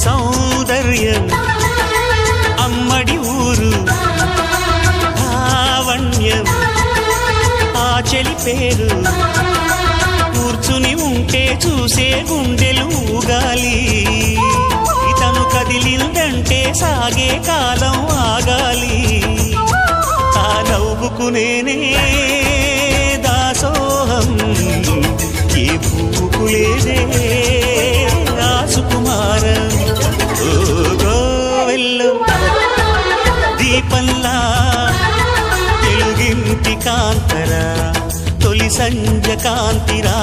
సౌందర్యం అమ్మడి ఊరు లావణ్యం ఆ చెలి పేరు కూర్చుని ఉంటే చూసే గుండెలు ఊగాలి ఇతను కదిలిందంటే సాగే కాలం ఆగాలి ఆ నవ్వుకు నేనే దాసోహం ఏ పువ్వుకు లేదే రాసుకుమారం ఓ గోవెల్లో దీపంలా తెలుగింటి కాంతరా తొలి సంజ కాంతిరా